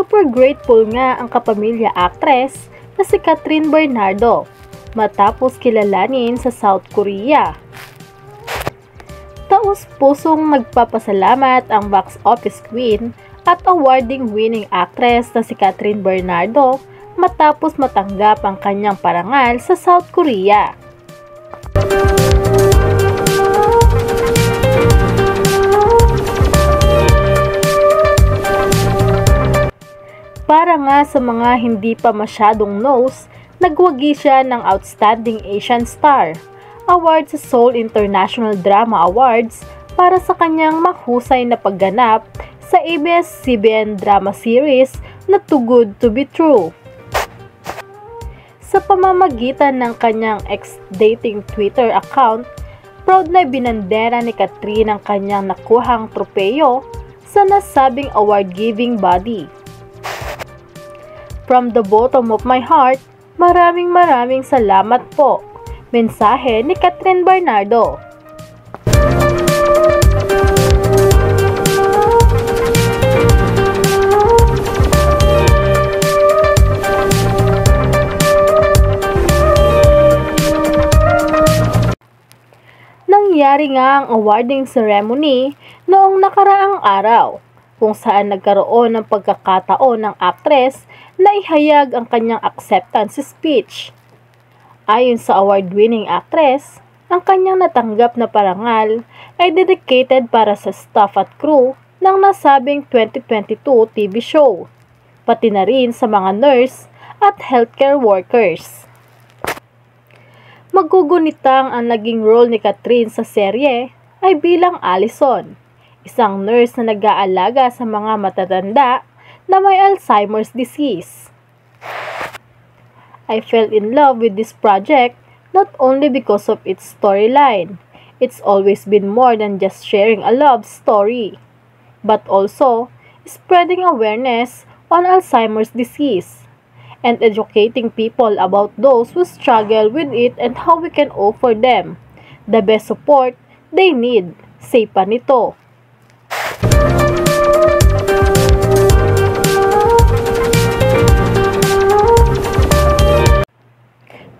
Super grateful nga ang kapamilya actress na si Catherine Bernardo matapos kilalanin sa South Korea. Taos-pusong nagpapasalamat ang box office queen at awarding-winning actress na si Catherine Bernardo matapos matanggap ang kanyang parangal sa South Korea. Para nga sa mga hindi pa masyadong knows, nagwagi siya ng Outstanding Asian Star Award sa Seoul International Drama Awards para sa kanyang mahusay na pagganap sa ABS-CBN drama series na Too Good to Be True. Sa pamamagitan ng kanyang ex-dating Twitter account, proud na binandera ni Catherine ang kanyang nakuhang tropeyo sa nasabing award-giving body. From the bottom of my heart, maraming salamat po. Mensahe ni Catherine Bernardo. Nangyari nga ang awarding ceremony noong nakaraang araw, kung saan nagkaroon ng pagkakataon ng actress na ihayag ang kanyang acceptance speech. Ayon sa award-winning actress, ang kanyang natanggap na parangal ay dedicated para sa staff at crew ng nasabing 2022 TV show, pati na rin sa mga nurse at healthcare workers. Magugunitang ang naging role ni Catherine sa serye ay bilang Allison, isang nurse na nag-aalaga sa mga matatanda na may Alzheimer's disease. I fell in love with this project not only because of its storyline. It's always been more than just sharing a love story, but also spreading awareness on Alzheimer's disease and educating people about those who struggle with it and how we can offer them the best support they need, say pa nito.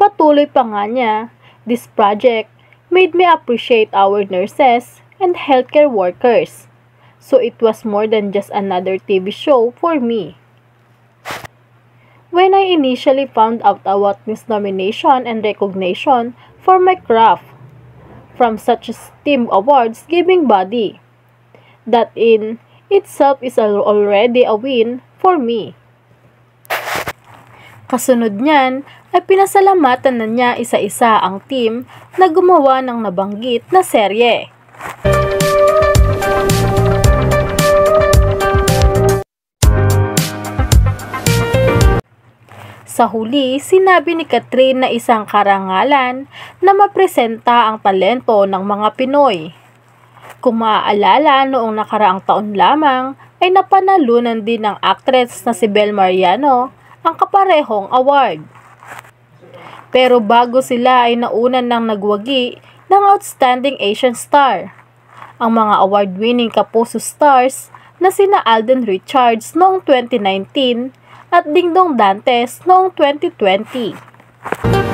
Patuloy pa nga niya, this project made me appreciate our nurses and healthcare workers. So it was more than just another TV show for me. When I initially found out about this nomination and recognition for my craft from such a esteemed awards-giving body, that in itself is already a win for me. Kasunod niyan ay pinasalamatan na niya isa-isa ang team na gumawa ng nabanggit na serye. Sa huli, sinabi ni Catherine na isang karangalan na mapresenta ang talento ng mga Pinoy. Kung maaalala, noong nakaraang taon lamang ay napanalunan din ng actress na si Bel Mariano ang kaparehong award. Pero bago sila ay naunan ng nagwagi ng Outstanding Asian Star, ang mga award-winning Kapuso stars na sina Alden Richards noong 2019 at Dingdong Dantes noong 2020.